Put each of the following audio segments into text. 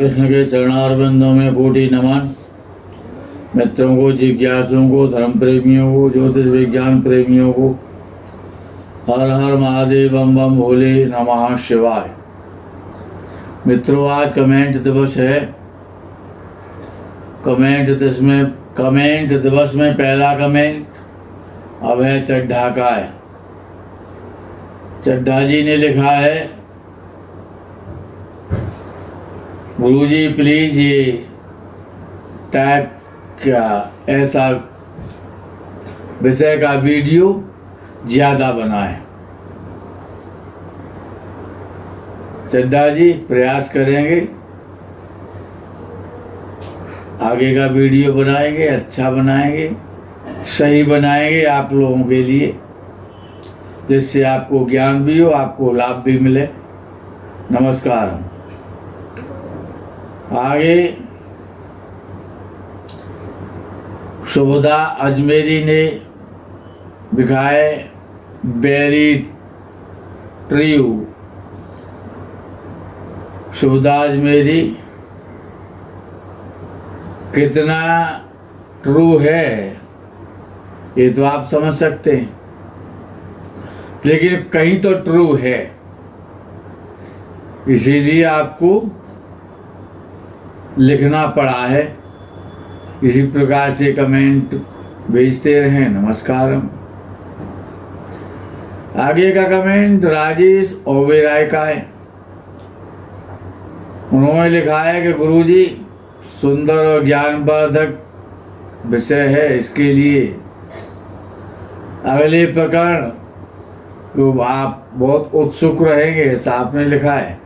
कृष्ण के चरणारविंदों में कोटि नमन। मित्रों को, जिज्ञासुओं को, धर्म प्रेमियों को, ज्योतिष विज्ञान प्रेमियों को हर हर महादेव, बम बम भोले, नमः शिवाय। मित्रों, आज कमेंट दिवस है। कमेंट दिवस में पहला कमेंट अब है चड्ढा का है। चड्ढा जी ने लिखा है, गुरुजी प्लीज ये टाइप क्या ऐसा विषय का वीडियो ज्यादा बनाए। चड्ढा जी प्रयास करेंगे, आगे का वीडियो बनाएंगे, अच्छा बनाएंगे, सही बनाएंगे आप लोगों के लिए, जिससे आपको ज्ञान भी हो, आपको लाभ भी मिले। नमस्कार। आगे शुभदा अजमेरी ने लिखा है, वेरी ट्रू। शुभदा अजमेरी कितना ट्रू है ये तो आप समझ सकते हैं, लेकिन कहीं तो ट्रू है, इसीलिए आपको लिखना पड़ा है। इसी प्रकार से कमेंट भेजते रहें। नमस्कार। आगे का कमेंट राजेश ओबेराय का है। उन्होंने लिखा है कि गुरुजी सुंदर और ज्ञानवर्धक विषय है, इसके लिए अगले प्रकरण को आप बहुत उत्सुक रहेंगे, ऐसा आपने लिखा है।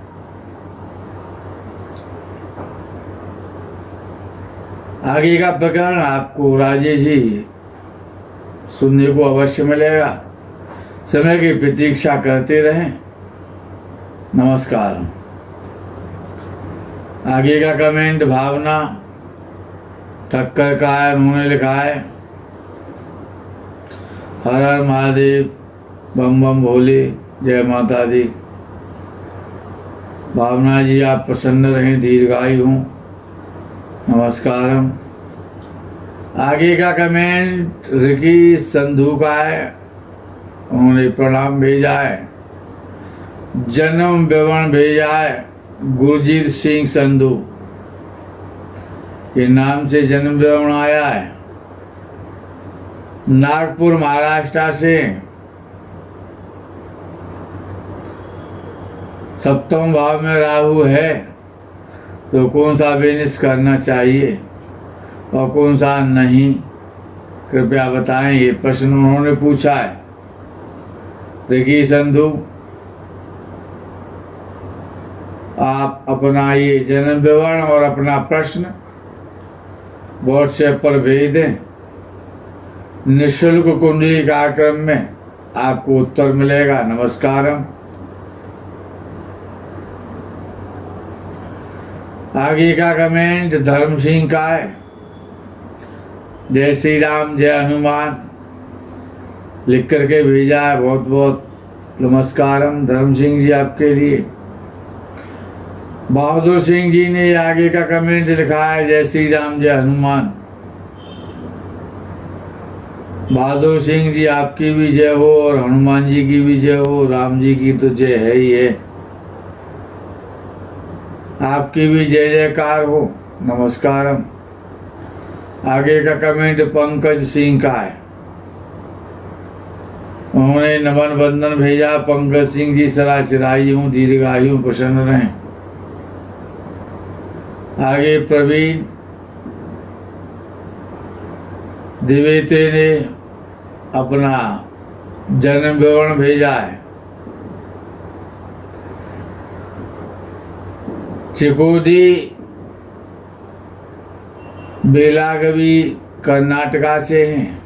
आगे का प्रकरण आपको राजेश जी सुनने को अवश्य मिलेगा। समय की प्रतीक्षा करते रहें। नमस्कार। आगे का कमेंट भावना ठक्कर का है। उन्होंने लिखा है, हर हर महादेव, बम बम भोले, जय माता दी। भावना जी आप प्रसन्न रहें, दीर्घायु हों। नमस्कार। आगे का कमेंट रिकी संधू का है। उन्होंने प्रणाम भेजा है, जन्म विवरण भेजा है, गुरजीत सिंह संधू के नाम से जन्म विवरण आया है। नागपुर महाराष्ट्र से। सप्तम भाव में राहु है, तो कौन सा बिजनेस करना चाहिए और कौन सा नहीं, कृपया बताएं। ये प्रश्न उन्होंने पूछा है। रिकी संधू, आप अपना ये जन्म विवरण और अपना प्रश्न व्हाट्सएप पर भेज दें। निःशुल्क कुंडली कार्यक्रम में आपको उत्तर मिलेगा। नमस्कार। आगे का कमेंट धर्म सिंह का है। जय श्री राम, जय हनुमान लिख करके भेजा है। बहुत बहुत नमस्कारम धर्म सिंह जी आपके लिए। बहादुर सिंह जी ने आगे का कमेंट लिखा है, जय श्री राम, जय हनुमान। बहादुर सिंह जी आपकी भी जय हो और हनुमान जी की भी जय हो। राम जी की तो जय है ही है, आपकी भी जय जयकार हो। नमस्कार। आगे का कमेंट पंकज सिंह का है। उन्होंने नमन बंदन भेजा। पंकज सिंह जी सदा चिरायु हूँ, दीर्घायु, प्रसन्न रहें। आगे प्रवीण द्विवेदी ने अपना जन्म विवरण भेजा है। चिकोदी बेलागवी कर्नाटका से हैं।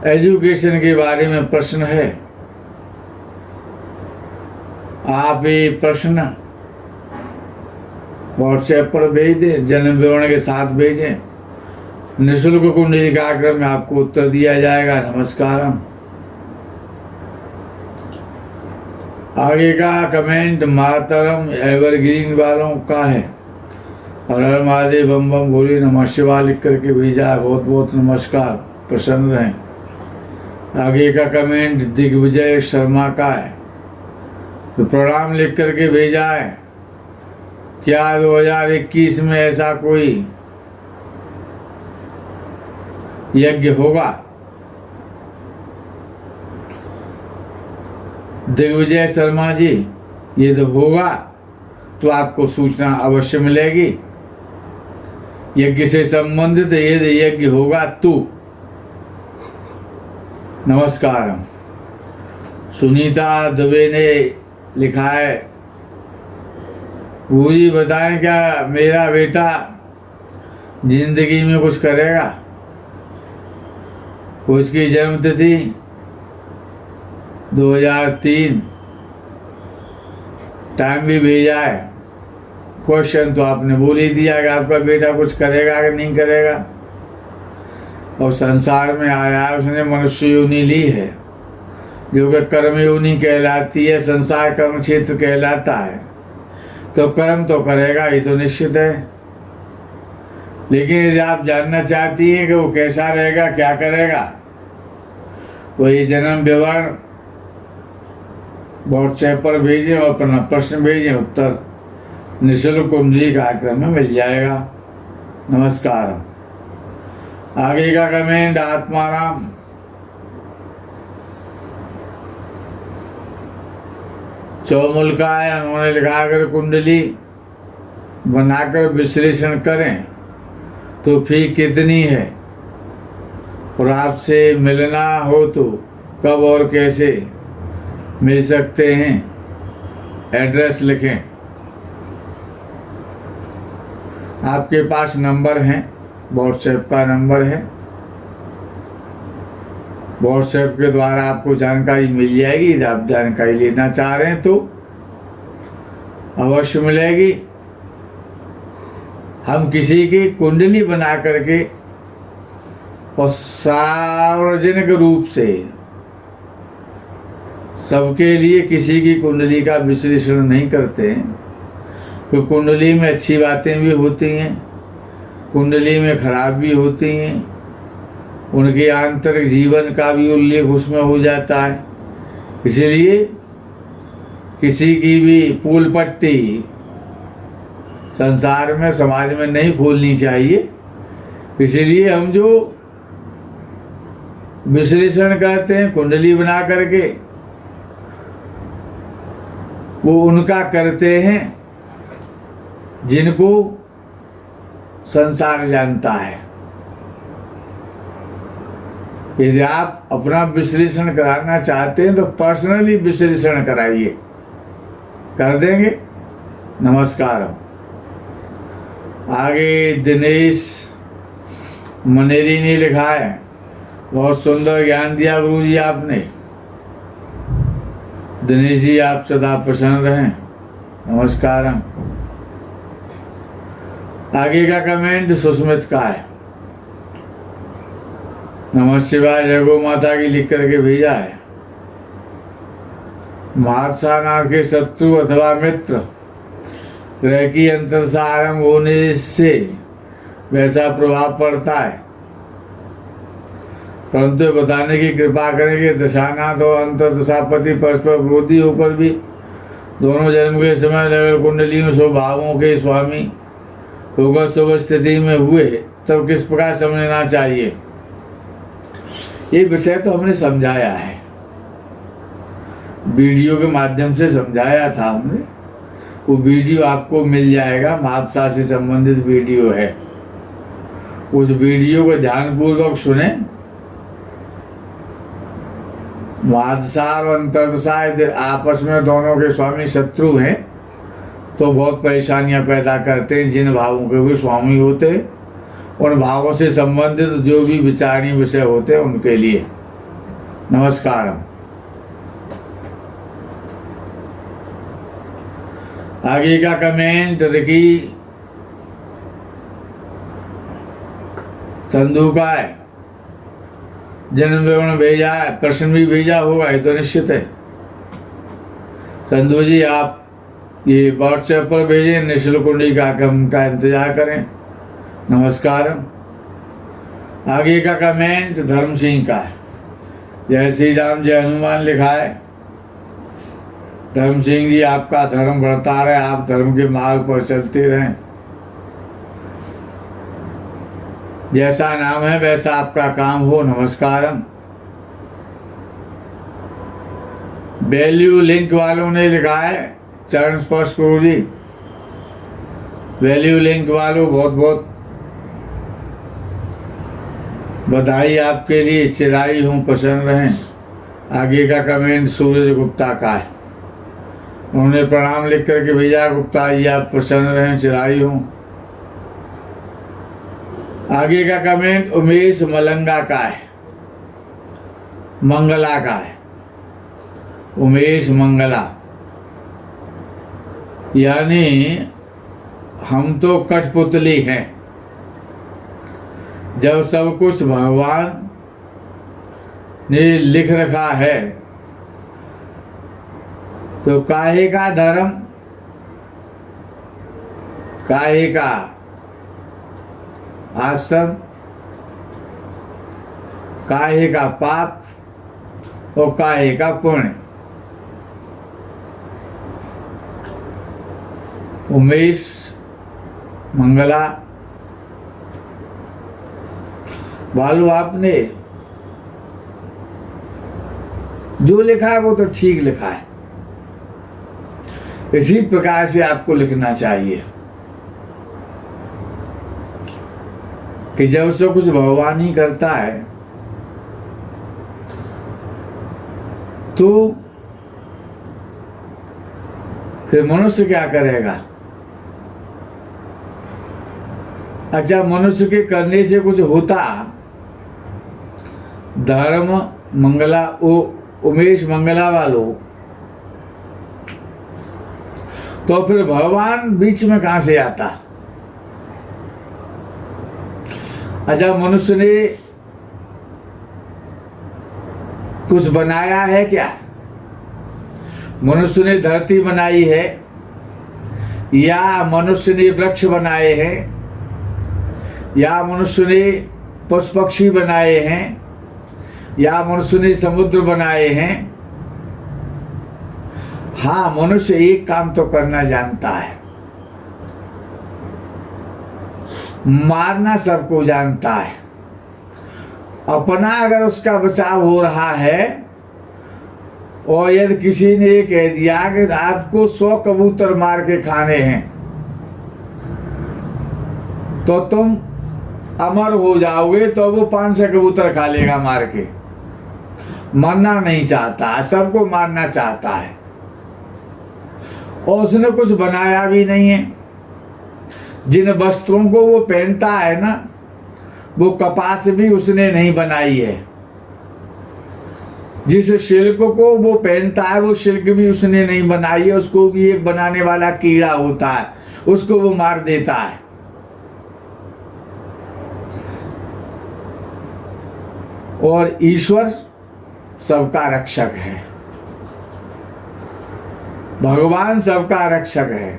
एजुकेशन के बारे में प्रश्न है। आप ये प्रश्न व्हाट्सएप पर भेज दें, जन्म विवरण के साथ भेजें। निःशुल्क कुंडली कार्यक्रम में आपको उत्तर दिया जाएगा। नमस्कार। आगे का कमेंट मातरम एवरग्रीन वालों का है। हर हर महादेव बम बम भोले नमः शिवाय लिख करके भेजा है, बहुत बहुत नमस्कार, प्रसन्न रहें। आगे का कमेंट दिग्विजय शर्मा का है, तो प्रणाम लिख करके भेजा है। क्या 2021 में ऐसा कोई यज्ञ होगा? दिग्विजय शर्मा जी, ये तो होगा तो आपको सूचना अवश्य मिलेगी। यज्ञ से संबंधित ये यज्ञ होगा तो। नमस्कार। सुनीता दुबे ने लिखा है, वो जी बताएं क्या मेरा बेटा जिंदगी में कुछ करेगा? उसकी जन्म तिथि 2003, टाइम भी भेजा है। क्वेश्चन तो आपने बोल ही दिया कि आपका बेटा कुछ करेगा कि नहीं करेगा। और संसार में आया है, उसने मनुष्य योनि ली है, जो कि कर्म योनि कहलाती है, संसार कर्म क्षेत्र कहलाता है। तो कर्म तो करेगा, ये तो निश्चित है। लेकिन यदि आप जानना चाहती हैं कि वो कैसा रहेगा, क्या करेगा, तो ये जन्म विवरण व्हाट्सएप पर भेजें और अपना प्रश्न भेजें, उत्तर निःशुल्क कुंडली कार्यक्रम में मिल जाएगा। नमस्कार। आगे का कमेंट आत्माराम, चौमुल का है। उन्होंने लिखा, अगर कुंडली बनाकर विश्लेषण करें तो फी कितनी है, और आपसे मिलना हो तो कब और कैसे मिल सकते हैं? एड्रेस लिखें। आपके पास नंबर है, व्हाट्सएप का नंबर है, व्हाट्सएप के द्वारा आपको जानकारी मिल जाएगी। यदि आप जानकारी लेना चाह रहे हैं तो अवश्य मिलेगी। हम किसी की कुंडली बना करके और सार्वजनिक रूप से सबके लिए किसी की कुंडली का विश्लेषण नहीं करते हैं। तो कुंडली में अच्छी बातें भी होती हैं, कुंडली में खराब भी होती हैं, उनके आंतरिक जीवन का भी उल्लेख उसमें हो जाता है। इसलिए किसी की भी पूल पट्टी संसार में, समाज में नहीं खोलनी चाहिए। इसीलिए हम जो विश्लेषण करते हैं कुंडली बना करके, वो उनका करते हैं जिनको संसार जानता है। यदि आप अपना विश्लेषण कराना चाहते हैं तो पर्सनली विश्लेषण कराइए, कर देंगे। नमस्कार। आगे दिनेश मनेरी ने लिखा है, बहुत सुंदर ज्ञान दिया गुरु जी आपने। दिनेश जी आप सदा प्रसन्न रहें। नमस्कार। आगे का कमेंट सुस्मित का है, नमः शिवाय जय गौ माता की लिख करके भेजा है। महात्सानाथ के शत्रु अथवा मित्र ग्रह की अंतर से आरंभ होने से वैसा प्रभाव पड़ता है, परंतु बताने की कृपा करेंगे। दशानाथ और अंतर्दशापति परस्पर विरोधी होकर भी दोनों जन्म के समय लगल कुंडली में स्वभावों के स्वामी होकर शुभ स्थिति में हुए, तब किस प्रकार समझना चाहिए? ये विषय तो हमने समझाया है, वीडियो के माध्यम से समझाया था हमने। वो वीडियो आपको मिल जाएगा, महात्सा से संबंधित वीडियो है। उस वीडियो को ध्यानपूर्वक सुने। महादशा और अंतर्दशा आपस में दोनों के स्वामी शत्रु हैं तो बहुत परेशानियां पैदा करते हैं। जिन भावों के भी स्वामी होते हैं, उन भावों से संबंधित जो भी विचारणीय विषय होते हैं उनके लिए। नमस्कार। आगे का कमेंट रिकी संधू का है, जन्म विवरण भेजा है, प्रश्न भी भेजा होगा, ये तो निश्चित है। चंदू जी आप ये व्हाट्सएप पर भेजें, निःशुल्क कुंडली का इंतजार करें। नमस्कार। आगे का कमेंट धर्म सिंह का है। जय श्री राम जय हनुमान लिखा है। धर्म सिंह जी आपका धर्म बढ़ता रहे, आप धर्म के मार्ग पर चलते रहें। जैसा नाम है वैसा आपका काम हो। नमस्कार। वैल्यू लिंक वालों ने लिखा है चरण स्पर्श गुरु जी। वैल्यू लिंक वालों बहुत बहुत बधाई आपके लिए। चिराई हूँ प्रसन्न रहें। आगे का कमेंट सूरज गुप्ता का है। उन्होंने प्रणाम लिख करके भेजा, गुप्ता जी आप प्रसन्न रहें, चिराई हूँ। आगे का कमेंट उमेश मलंगा का है, मंगला का है। उमेश मंगला, यानी हम तो कठपुतली हैं। जब सब कुछ भगवान ने लिख रखा है तो काहे का धर्म, काहे का आश्रम, काहे का पाप और काहे का पुण्य। उमेश मंगला बालू, आपने जो लिखा है वो तो ठीक लिखा है। इसी प्रकार से आपको लिखना चाहिए कि जब सब कुछ भगवान ही करता है तो फिर मनुष्य क्या करेगा। अच्छा, मनुष्य के करने से कुछ होता, धर्म मंगला उमेश मंगला वालों, तो फिर भगवान बीच में कहां से आता। अच्छा, मनुष्य ने कुछ बनाया है क्या? मनुष्य ने धरती बनाई है, या मनुष्य ने वृक्ष बनाए हैं, या मनुष्य ने पशु पक्षी बनाए हैं, या मनुष्य ने समुद्र बनाए हैं। हाँ, मनुष्य एक काम तो करना जानता है, मारना सबको जानता है। अपना अगर उसका बचाव हो रहा है, और यदि किसी ने कह दिया कि आपको 100 कबूतर मार के खाने हैं तो तुम अमर हो जाओगे, तो वो 500 कबूतर खा लेगा मार के। मरना नहीं चाहता, सबको मारना चाहता है। और उसने कुछ बनाया भी नहीं है। जिन वस्त्रों को वो पहनता है ना, वो कपास भी उसने नहीं बनाई है। जिस शिल्क को वो पहनता है वो शिल्क भी उसने नहीं बनाई है। उसको भी एक बनाने वाला कीड़ा होता है, उसको वो मार देता है। और ईश्वर सबका रक्षक है, भगवान सबका रक्षक है।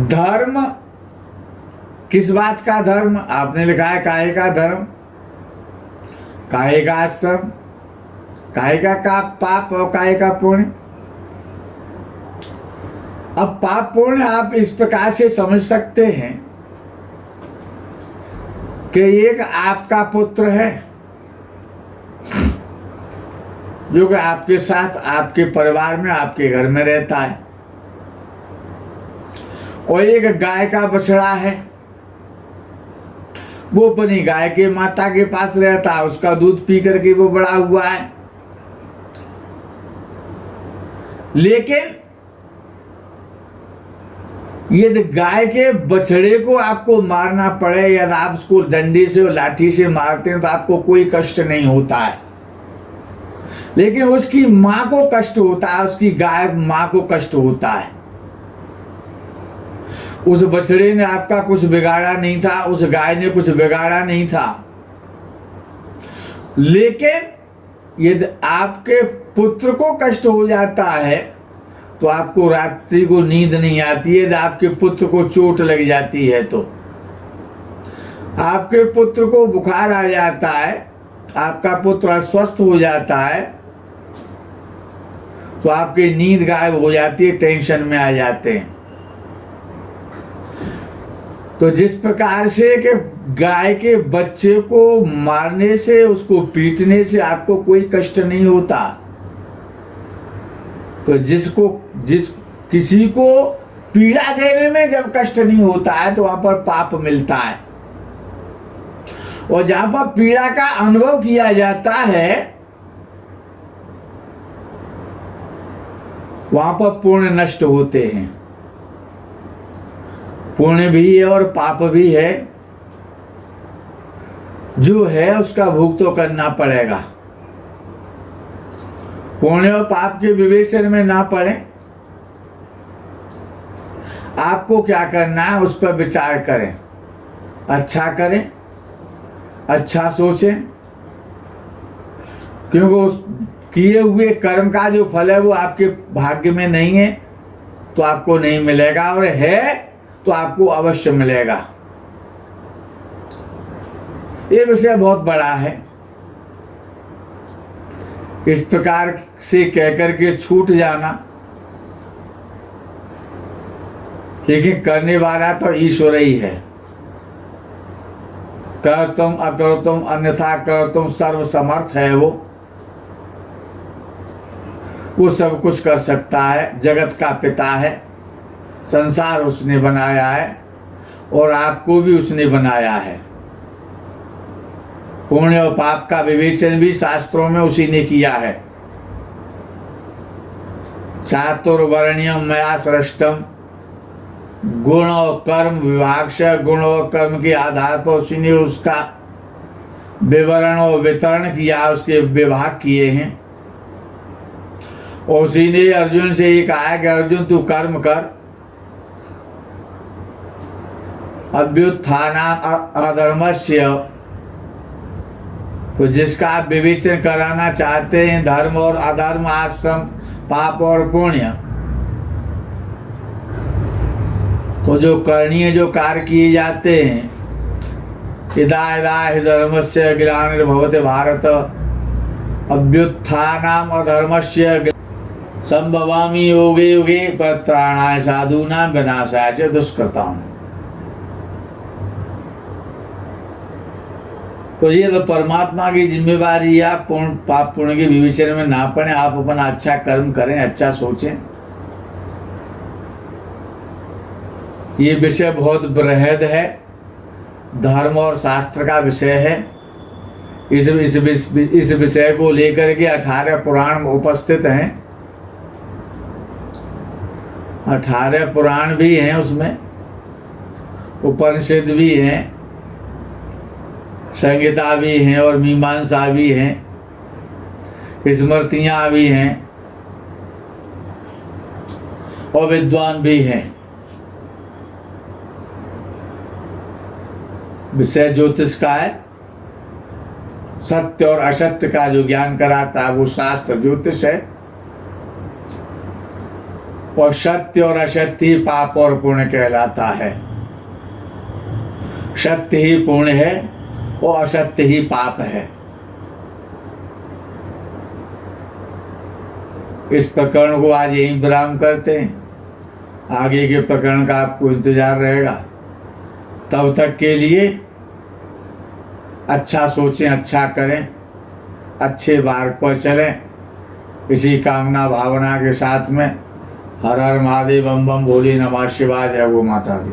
धर्म किस बात का धर्म? आपने लिखा है काहे का धर्म, काहे का आश्रम, काहे का पाप और काहे का पुण्य। अब पाप पुण्य आप इस प्रकार से समझ सकते हैं कि एक आपका पुत्र है जो कि आपके साथ, आपके परिवार में, आपके घर में रहता है, और एक गाय का बछड़ा है, वो अपनी गाय के माता के पास रहता है, उसका दूध पी करके वो बड़ा हुआ है। लेकिन यदि गाय के बछड़े को आपको मारना पड़े, या आप उसको डंडे से और लाठी से मारते हैं तो आपको कोई कष्ट नहीं होता है, लेकिन उसकी मां को कष्ट होता है, उसकी गाय मां को कष्ट होता है। उस बछड़े ने आपका कुछ बिगाड़ा नहीं था, उस गाय ने कुछ बिगाड़ा नहीं था, लेकिन यदि आपके पुत्र को कष्ट हो जाता है तो आपको रात्रि को नींद नहीं आती है, आपके पुत्र को चोट लग जाती है तो आपके पुत्र को बुखार आ जाता है, आपका पुत्र अस्वस्थ हो जाता है तो आपकी नींद गायब हो जाती है, टेंशन में आ जाते हैं। तो जिस प्रकार से कि गाय के बच्चे को मारने से, उसको पीटने से आपको कोई कष्ट नहीं होता, तो किसी को पीड़ा देने में जब कष्ट नहीं होता है तो वहां पर पाप मिलता है। और जहां पर पीड़ा का अनुभव किया जाता है वहां पर पुण्य नष्ट होते हैं। पुण्य भी है और पाप भी है, जो है उसका भोग तो करना पड़ेगा। पुण्य और पाप के विवेचन में ना पड़े, आपको क्या करना है उस पर विचार करें, अच्छा करें, अच्छा सोचें, क्योंकि उस किए हुए कर्म का जो फल है वो आपके भाग्य में नहीं है तो आपको नहीं मिलेगा, और है तो आपको अवश्य मिलेगा। ये विषय बहुत बड़ा है। इस प्रकार से कहकर के छूट जाना, लेकिन करने वाला तो ईश्वर ही है। करतुम अकरतुम अन्यथा करतुम सर्व समर्थ है वो सब कुछ कर सकता है, जगत का पिता है, संसार उसने बनाया है और आपको भी उसने बनाया है। पुण्य और पाप का विवेचन भी शास्त्रों में उसी ने किया है। चातुर्वर्ण्यम मया सृष्टम, गुण और कर्म विभाग से, गुण और कर्म के आधार पर उसी ने उसका विवरण और वितरण किया, उसके विभाग किए हैं। और उसी ने अर्जुन से ये कहा है कि अर्जुन तू कर्म कर, अभ्युत्थानात् अधर्मस्य, तो जिसका आप विवेचन कराना चाहते हैं, धर्म और अधर्म, आश्रम, पाप और पुण्य, तो जो करणीय जो कार्य किए जाते हैं, यदा यदा हि धर्मस्य ग्लानिर्भवति भारत अभ्युत्थानाम् अधर्मस्य संभवामि युगे युगे परित्राणाय साधूनां विनाशाय च दुष्कृताम्। तो ये तो परमात्मा की जिम्मेवारी है। आप पाप पुण्य के विवेचन में ना पड़े, आप अपना अच्छा कर्म करें, अच्छा सोचें। ये विषय बहुत बृहद है, धर्म और शास्त्र का विषय है। इस विषय को लेकर के 18 पुराण उपस्थित हैं, 18 पुराण भी हैं, उसमें उपनिषद भी हैं, संहिता भी हैं और मीमांसा भी हैं, स्मृतियां भी हैं और विद्वान भी हैं। विषय ज्योतिष का है, सत्य और असत्य का जो ज्ञान कराता है वो शास्त्र ज्योतिष है। और सत्य और असत्य ही पाप और पुण्य कहलाता है। सत्य ही पुण्य है और असत्य ही पाप है। इस प्रकरण को आज यहीं विराम करते हैं। आगे के प्रकरण का आपको इंतजार रहेगा। तब तक के लिए अच्छा सोचें, अच्छा करें, अच्छे मार्ग पर चलें। इसी कामना भावना के साथ में हर हर महादेव, बम बम भोले, नमः शिवाय, जय गो माता दी।